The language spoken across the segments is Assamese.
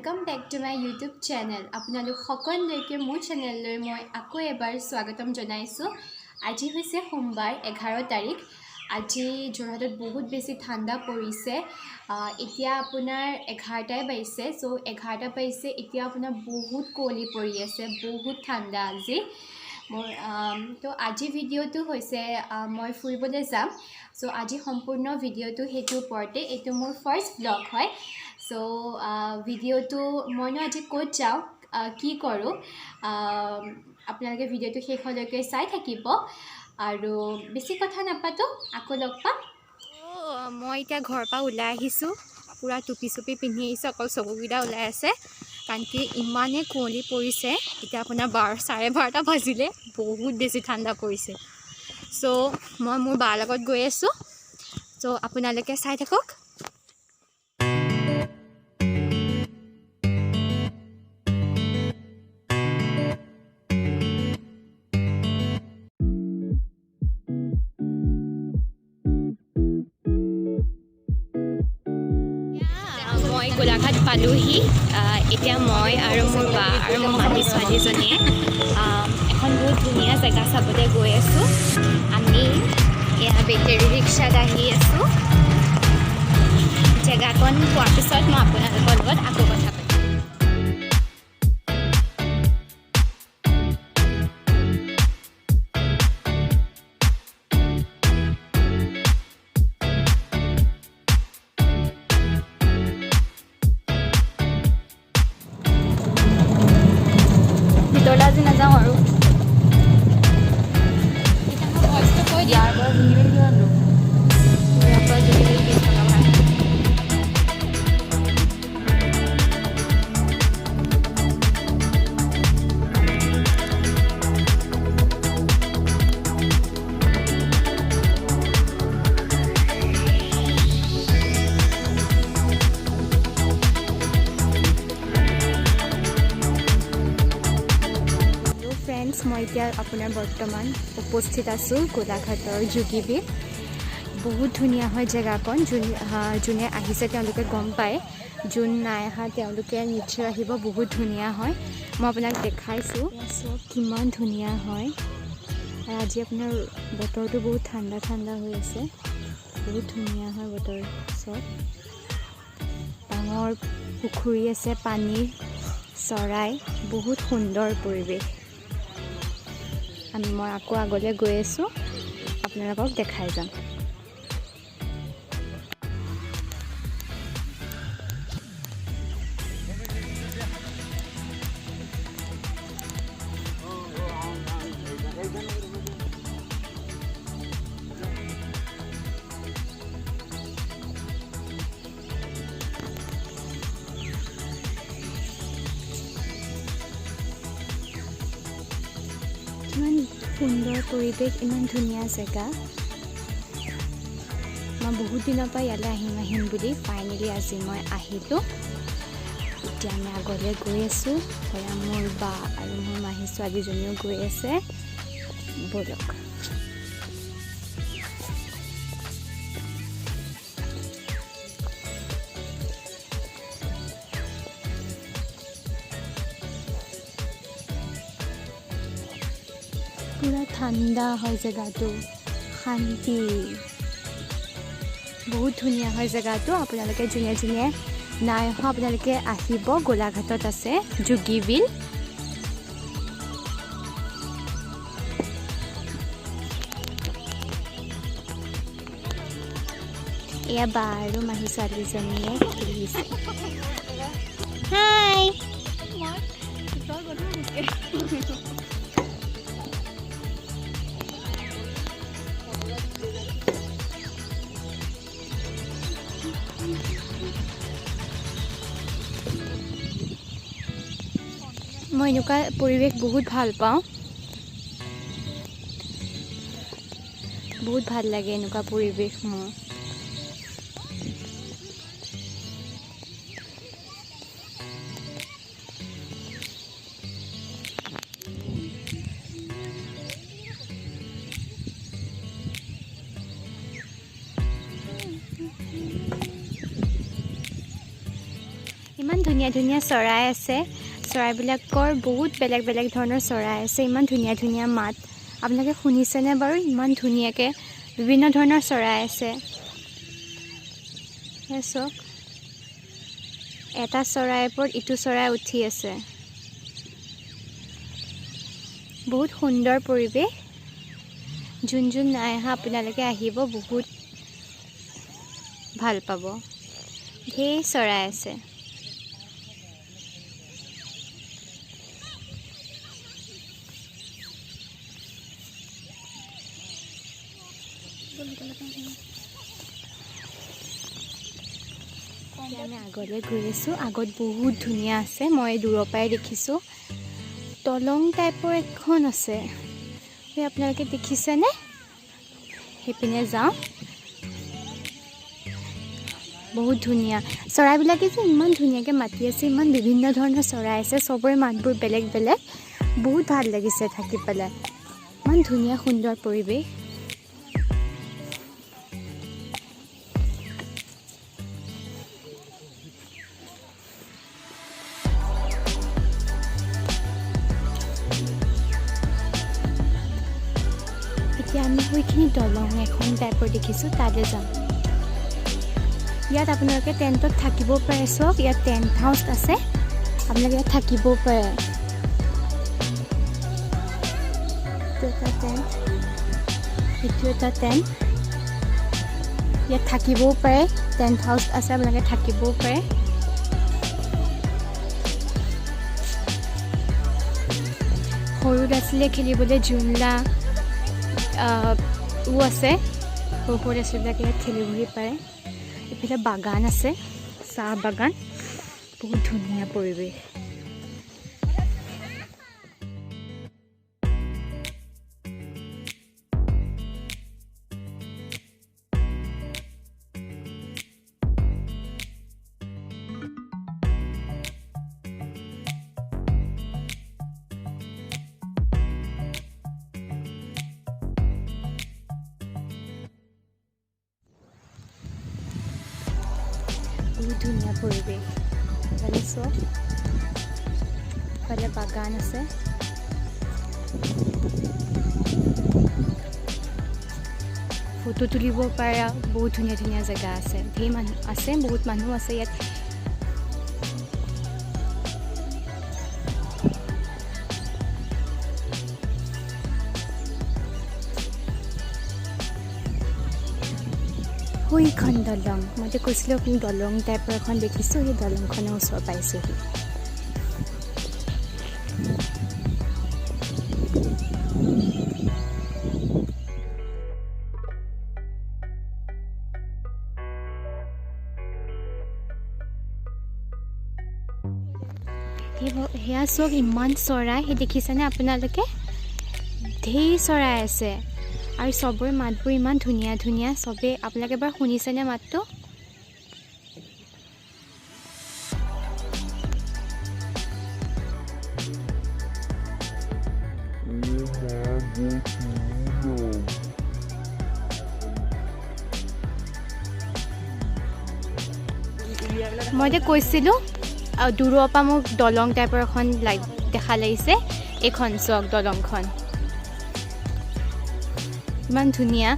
Welcome back to my YouTube channel आपनालोक सकलोके मोर चैनेलলৈ মই আকৌ এবাৰ স্বাগতম জনাইছো। আজি হৈছে সোমবাৰ 11 তাৰিখ। আজি যোৰহাটত বহুত বেছি ঠাণ্ডা পৰিছে। এতিয়া আপোনাৰ 11টাই বাজিছে। সো 11টা বাজিছে এতিয়া আপোনাৰ বহুত কোঁৱলী পৰি আছে, বহুত ঠাণ্ডা আজি। তো আজি ভিডিঅ'টো হৈছে মই ফুৰিবলৈ যাম। সো আজি সম্পূৰ্ণ ভিডিঅ'টো হেতু ওপৰতে। এইটো মোৰ ফাৰ্ষ্ট ব্লগ হয়। সো ভিডিঅ'টো মইনো আজি ক'ত যাওঁ কি কৰোঁ আপোনালোকে ভিডিঅ'টো শেষলৈকে চাই থাকিব আৰু বেছি কথা নাপাতো, আকৌ লগ পাম। মই এতিয়া ঘৰৰ পৰা ওলাই আহিছোঁ, পুৰা টুপি চুপি পিন্ধি আহিছোঁ, অকল চকুকেইটা ওলাই আছে কাৰণ কি ইমানেই কুঁৱলী পৰিছে। এতিয়া আপোনাৰ 12:30 বাজিলে, বহুত বেছি ঠাণ্ডা পৰিছে। সো মই মোৰ বাৰ লগত গৈ আছোঁ। সো আপোনালোকে চাই থাকক। মই গোলাঘাট পালোহি। এতিয়া মই আৰু মোৰ বা আৰু মোৰ মামী ছোৱালীজনীয়ে এখন বহুত ধুনীয়া জেগা চাবলৈ গৈ আছোঁ। আমি এয়া বেটেৰী ৰিক্সাত আহি আছোঁ। জেগাকণ পোৱাৰ পিছত মই আপোনালোকৰ লগত আকৌ কথা পাতিম। ভিতৰলৈ আজি নাযাওঁ আৰু ইয়াৰ পৰা মই এতিয়া আপোনাৰ বৰ্তমান উপস্থিত আছোঁ গোলাঘাটৰ যোগীবিল। বহুত ধুনীয়া হয় জেগাকণ। যোনে আহিছে তেওঁলোকে গম পায়, যোন নাই অহা তেওঁলোকে নিশ্চয় আহিব। বহুত ধুনীয়া হয়, মই আপোনাক দেখাইছোঁ চব কিমান ধুনীয়া হয়। আৰু আজি আপোনাৰ বতৰটো বহুত ঠাণ্ডা ঠাণ্ডা হৈ আছে, বহুত ধুনীয়া হয় বতৰ। চব ডাঙৰ পুখুৰী আছে, পানীৰ চৰাই, বহুত সুন্দৰ পৰিৱেশ। মই আকৌ আগলৈ গৈ আছোঁ, আপোনালোকক দেখাই যাম। ইমান সুন্দৰ পৰিৱেশ, ইমান ধুনীয়া জেগা। মই বহুত দিনৰ পৰা ইয়ালৈ আহিম বুলি ফাইনেলি আজি মই আহিলোঁ। এতিয়া আমি আগলৈ গৈ আছোঁ। মোৰ বা আৰু মোৰ মাহী ছোৱালীজনীও গৈ আছে, ব'লক। পুৰা ঠাণ্ডা হয় জেগাটো, শান্তি, বহুত ধুনীয়া হয় জেগাটো। আপোনালোকে যোনে যোনে নাই অহা আপোনালোকে আহিব। গোলাঘাটত আছে যোগীবিল। এয়া বা আৰু মাহী ছোৱালীজনীয়ে খেলিছে। হাই মই এনেকুৱা পৰিৱেশ বহুত ভাল পাওঁ, বহুত ভাল লাগে এনেকুৱা পৰিৱেশ মোৰ। ইমান ধুনীয়া ধুনীয়া চৰাই আছে। চৰাইবিলাকৰ বহুত বেলেগ বেলেগ ধৰণৰ চৰাই আছে। ইমান ধুনীয়া ধুনীয়া মাত আপোনালোকে শুনিছেনে বাৰু? ইমান ধুনীয়াকৈ বিভিন্ন ধৰণৰ চৰাই আছে। চাওক, এটা চৰাইৰ ওপৰত ইটো চৰাই উঠি আছে। বহুত সুন্দৰ পৰিৱেশ। যোন যোন নাই অহা আপোনালোকে আহিব, বহুত ভাল পাব। ঢেৰ চৰাই আছে। আমি আগলৈ গৈ আছোঁ। আগত বহুত ধুনীয়া আছে, মই দূৰৰ পৰাই দেখিছোঁ। দলং টাইপৰ এখন আছে, আপোনালোকে দেখিছেনে? সেইপিনে যাওঁ। বহুত ধুনীয়া চৰাইবিলাকে যে ইমান ধুনীয়াকৈ মাতি আছে। ইমান বিভিন্ন ধৰণৰ চৰাই আছে, চবৰে মাতবোৰ বেলেগ বেলেগ। বহুত ভাল লাগিছে থাকি পেলাই। ইমান ধুনীয়া সুন্দৰ পৰিৱেশ। এতিয়া আমি সেইখিনি দলং এখন টাইপৰ দেখিছোঁ, তালৈ যাম। ইয়াত আপোনালোকে টেণ্টত থাকিব পাৰে। চাওক, ইয়াত টেণ্ট হাউচ আছে, আপোনালোকে ইয়াত থাকিবও পাৰে। এইটো এটা টেণ্ট, এইটো এটা টেণ্ট। ইয়াত থাকিবও পাৰে, টেণ্ট হাউচ আছে, আপোনালোকে থাকিবও পাৰে। সৰু ল'ৰা ছোৱালীয়ে খেলিবলৈ জোলনা আছে। সৰু সৰু ল'ৰা ছোৱালীবিলাকে ইয়াত খেলিবহি পাৰে। এইফালে বাগান আছে, চাহ বাগান। বহুত ধুনীয়া পৰিৱেশ। বহুত ধুনীয়া পৰিৱেশ। ইফালে চাওক, ইফালে বাগান আছে। ফটো তুলিব পৰা বহুত ধুনীয়া ধুনীয়া জেগা আছে। ঢেৰ মানুহ আছে, বহুত মানুহ আছে ইয়াত। সেইখন দলং, মই যে কৈছিলোঁ আপুনি দলং টাইপৰ এখন দেখিছোঁ, সেই দলংখনৰ ওচৰ পাইছোঁহি। সেয়া চাওক, ইমান চৰাই। সেই দেখিছেনে আপোনালোকে? ঢেৰ চৰাই আছে আৰু চবৰে মাতবোৰ ইমান ধুনীয়া ধুনীয়া। চবেই আপোনালোকে এবাৰ শুনিছেনে মাতটো? মই যে কৈছিলোঁ দূৰৰ পৰা মোক দলং টাইপৰ এখন দেখা লাগিছে। এইখন চাওক, দলংখন ইমান ধুনীয়া।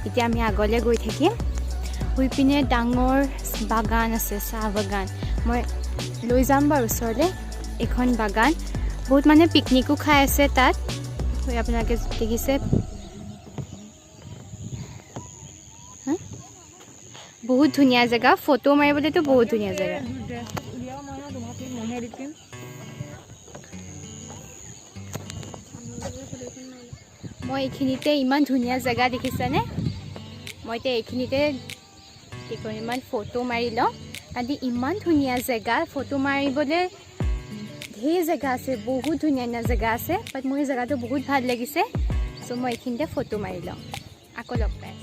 এতিয়া আমি আগলৈ গৈ থাকিম। পিনে ডাঙৰ বাগান আছে, চাহ বাগান। মই লৈ যাম বাৰু ওচৰলৈ। এখন বাগান, বহুত মানুহে পিকনিকো খাই আছে তাত। আপোনালোকে দেখিছে, বহুত ধুনীয়া জেগা। ফটো মাৰিবলৈতো বহুত ধুনীয়া জেগা। মই এইখিনিতে ইমান ধুনীয়া জেগা দেখিছেনে? মই এতিয়া এইখিনিতে কি কৰিম, ইমান ফটো মাৰি লওঁ। আদি ইমান ধুনীয়া জেগা, ফটো মাৰিবলৈ ঢেৰ জেগা আছে, বহুত ধুনীয়া ধুনীয়া জেগা আছে। বাট মোৰ এই জেগাটো বহুত ভাল লাগিছে, চ' মই এইখিনিতে ফটো মাৰি লওঁ। আকৌ লগ পাই।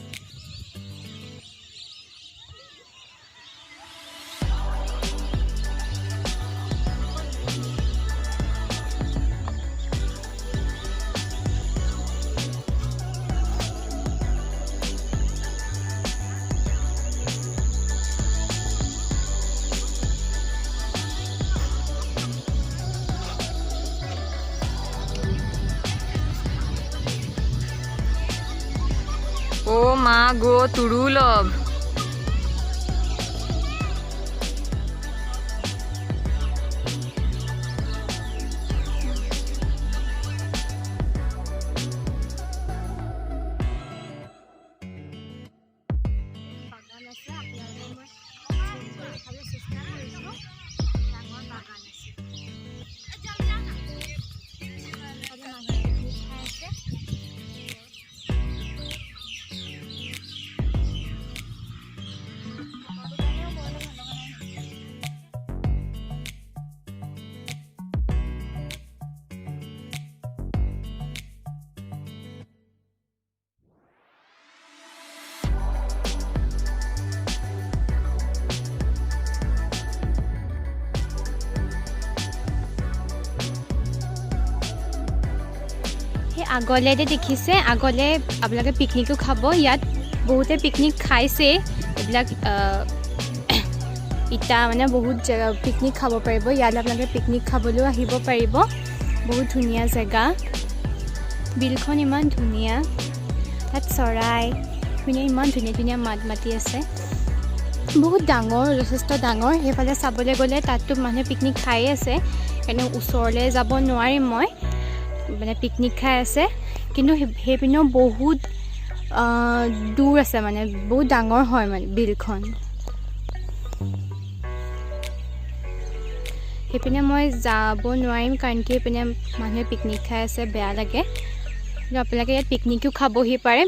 Oh ma go Turulov. আগলে দেখিছে আগলে আপোনালোকে পিকনিকো খাব ইয়াত বহুতে পিকনিক খাইছে এইবিলাক ইটা মানে বহুত জায়গা পিকনিক খাব পাৰিব ইয়াত আপোনালোকে পিকনিক খাবলৈও আহিব পাৰিব বহুত ধুনীয়া জায়গা বিলখন ইমান ধুনীয়া তাত চৰাই ধুনীয়া ইমান ধুনীয়া মাত মাতি আছে বহুত ডাঙৰ যথেষ্ট ডাঙৰ সেইফালে চাবলৈ গ'লে তাততো মানুহে পিকনিক খাই আছে এনে ওচৰলৈ যাব নোৱাৰিম মই মানে পিকনিক খাই আছে কিন্তু সেইপিনেও বহুত দূৰ আছে মানে বহুত ডাঙৰ হয় মানে বিলখন সেইপিনে মই যাব নোৱাৰিম কাৰণ কি সেইপিনে মানুহে পিকনিক খাই আছে বেয়া লাগে কিন্তু আপোনালোকে ইয়াত পিকনিকো খাবহি পাৰে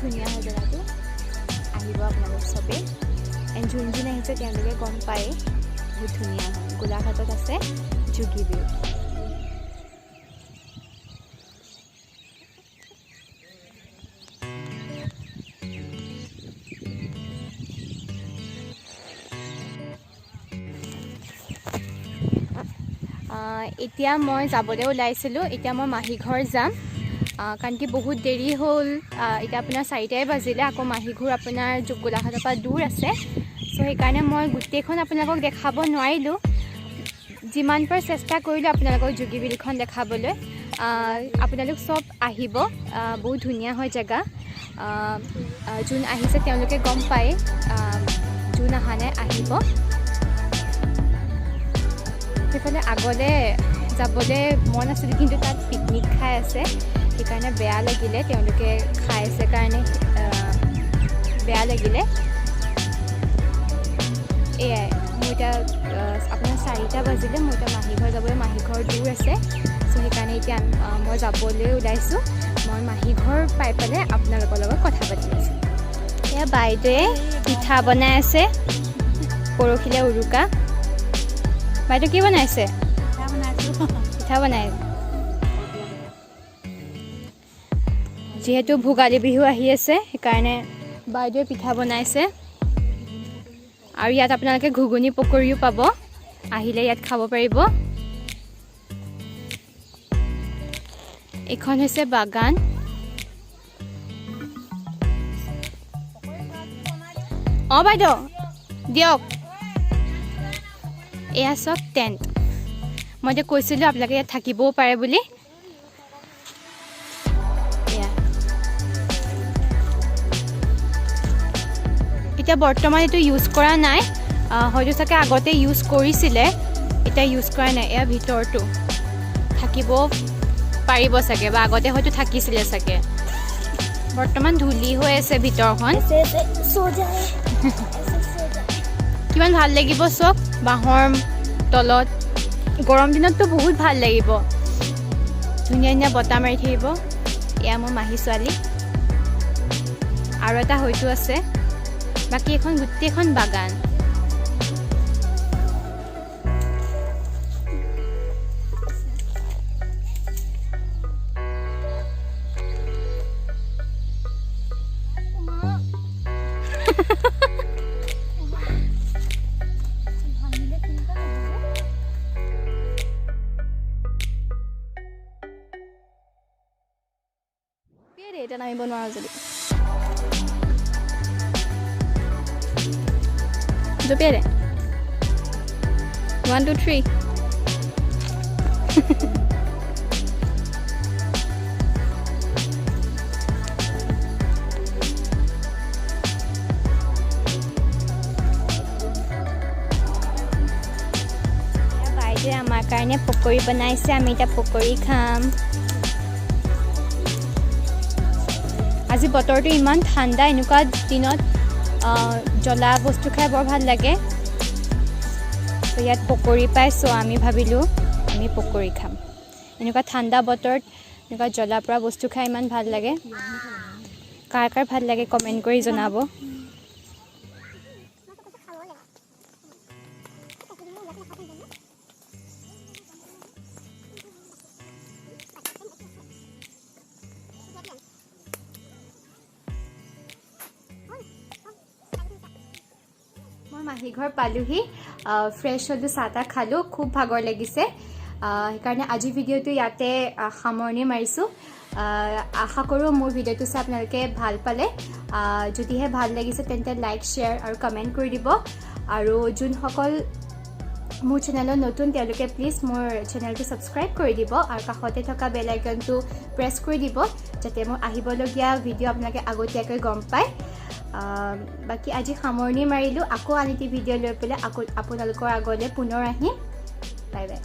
ধুনীয়া হয় জেগাটো আহিব আপোনালোক চবেই যোন আহিছে তেওঁলোকে গম পায় বহুত ধুনীয়া হয় গোলাঘাটত আছে যোগীবিল এতিয়া মই যাবলৈ ওলাইছিলোঁ এতিয়া মই মাহী ঘৰ যাম কাৰণ কি বহুত দেৰি হ'ল এতিয়া আপোনাৰ 4টাই বাজিলে আকৌ মাহী ঘৰ আপোনাৰ গোলাঘাটৰ পৰা দূৰ আছে চ' সেইকাৰণে মই গোটেইখন আপোনালোকক দেখাব নোৱাৰিলোঁ যিমান পাৰ চেষ্টা কৰিলোঁ আপোনালোকক যোগীবিলখন দেখাবলৈ আপোনালোক চব আহিব বহুত ধুনীয়া হয় জেগা যোন আহিছে তেওঁলোকে গম পায় যোন অহা নাই আহিব সেইফালে আগলৈ যাবলৈ মন আছিল কিন্তু তাত পিকনিক খাই আছে সেইকাৰণে বেয়া লাগিলে তেওঁলোকে খাই আছে কাৰণে বেয়া লাগিলে এয়াই মোৰ এতিয়া আপোনাৰ 4টা বাজিলে মোৰ এতিয়া মাহী ঘৰ যাবলৈ মাহী ঘৰ দূৰ আছে চ' সেইকাৰণে এতিয়া মই যাবলৈ ওলাইছোঁ মই মাহী ঘৰ পাই পেলাই আপোনালোকৰ লগত কথা পাতি আছোঁ এয়া বাইদেৱে পিঠা বনাই আছে পৰহিলৈ উৰুকা বাইদেউ কি বনাইছে পিঠা বনাই যিহেতু ভোগালী বিহু আহি আছে সেইকাৰণে বাইদেৱে পিঠা বনাইছে আৰু ইয়াত আপোনালোকে ঘুগুনি পকৰিও পাব আহিলে ইয়াত খাব পাৰিব এখন হৈছে বাগান বাইদেউ দিয়ক এয়া চব টেণ্ট মই এতিয়া কৈছিলোঁ আপোনালোকে ইয়াত থাকিবও পাৰে বুলি এতিয়া বৰ্তমান এইটো ইউজ কৰা নাই হয়তো চাগে আগতে ইউজ কৰিছিলে এতিয়া ইউজ কৰা নাই এয়া ভিতৰটো থাকিব পাৰিব চাগে বা আগতে হয়তো থাকিছিলে চাগে বৰ্তমান ধূলি হৈ আছে ভিতৰখন কিমান ভাল লাগিব চব বাঁহৰ তলত গৰম দিনততো বহুত ভাল লাগিব ধুনীয়া ধুনীয়া বতাহ মাৰি থাকিব এয়া মোৰ মাহী ছোৱালী আৰু এটা হয়তো আছে বাকী এখন গোটেইখন বাগান এতিয়া নামিব নোৱাৰো যদি জপিয়াই দে 1 2 3 বাইদেৱে আমাৰ কাৰণে পকৰি বনাইছে আমি এতিয়া পকৰি খাম আজি বতৰটো ইমান ঠাণ্ডা এনেকুৱা দিনত জ্বলা বস্তু খাই বৰ ভাল লাগে তো ইয়াত পকৰি পাইছোঁ আমি ভাবিলোঁ আমি পকৰি খাম এনেকুৱা ঠাণ্ডা বতৰত এনেকুৱা জ্বলা পৰা বস্তু খাই ইমান ভাল লাগে কাৰ কাৰ ভাল লাগে কমেণ্ট কৰি জনাব মই মাহী ঘৰ পালোহি ফ্ৰেছ হ'লোঁ চাহ তাহ খালোঁ খুব ভাগৰ লাগিছে সেইকাৰণে আজি ভিডিঅ'টো ইয়াতে সামৰণি মাৰিছোঁ আশা কৰোঁ মোৰ ভিডিঅ'টো চাই আপোনালোকে ভাল পালে যদিহে ভাল লাগিছে তেন্তে লাইক শ্বেয়াৰ আৰু কমেণ্ট কৰি দিব আৰু যোনসকল মোৰ চেনেলত নতুন তেওঁলোকে প্লিজ মোৰ চেনেলটো ছাবস্ক্ৰাইব কৰি দিব আৰু কাষতে থকা বেল আইকনটো প্ৰেছ কৰি দিব যাতে মোৰ আহিবলগীয়া ভিডিঅ' আপোনালোকে আগতীয়াকৈ গম পায় বাকী আজি সামৰণি মাৰিলোঁ আকৌ আন এটি ভিডিঅ' লৈ পেলাই আকৌ আপোনালোকৰ আগলৈ পুনৰ আহিম বাই বাই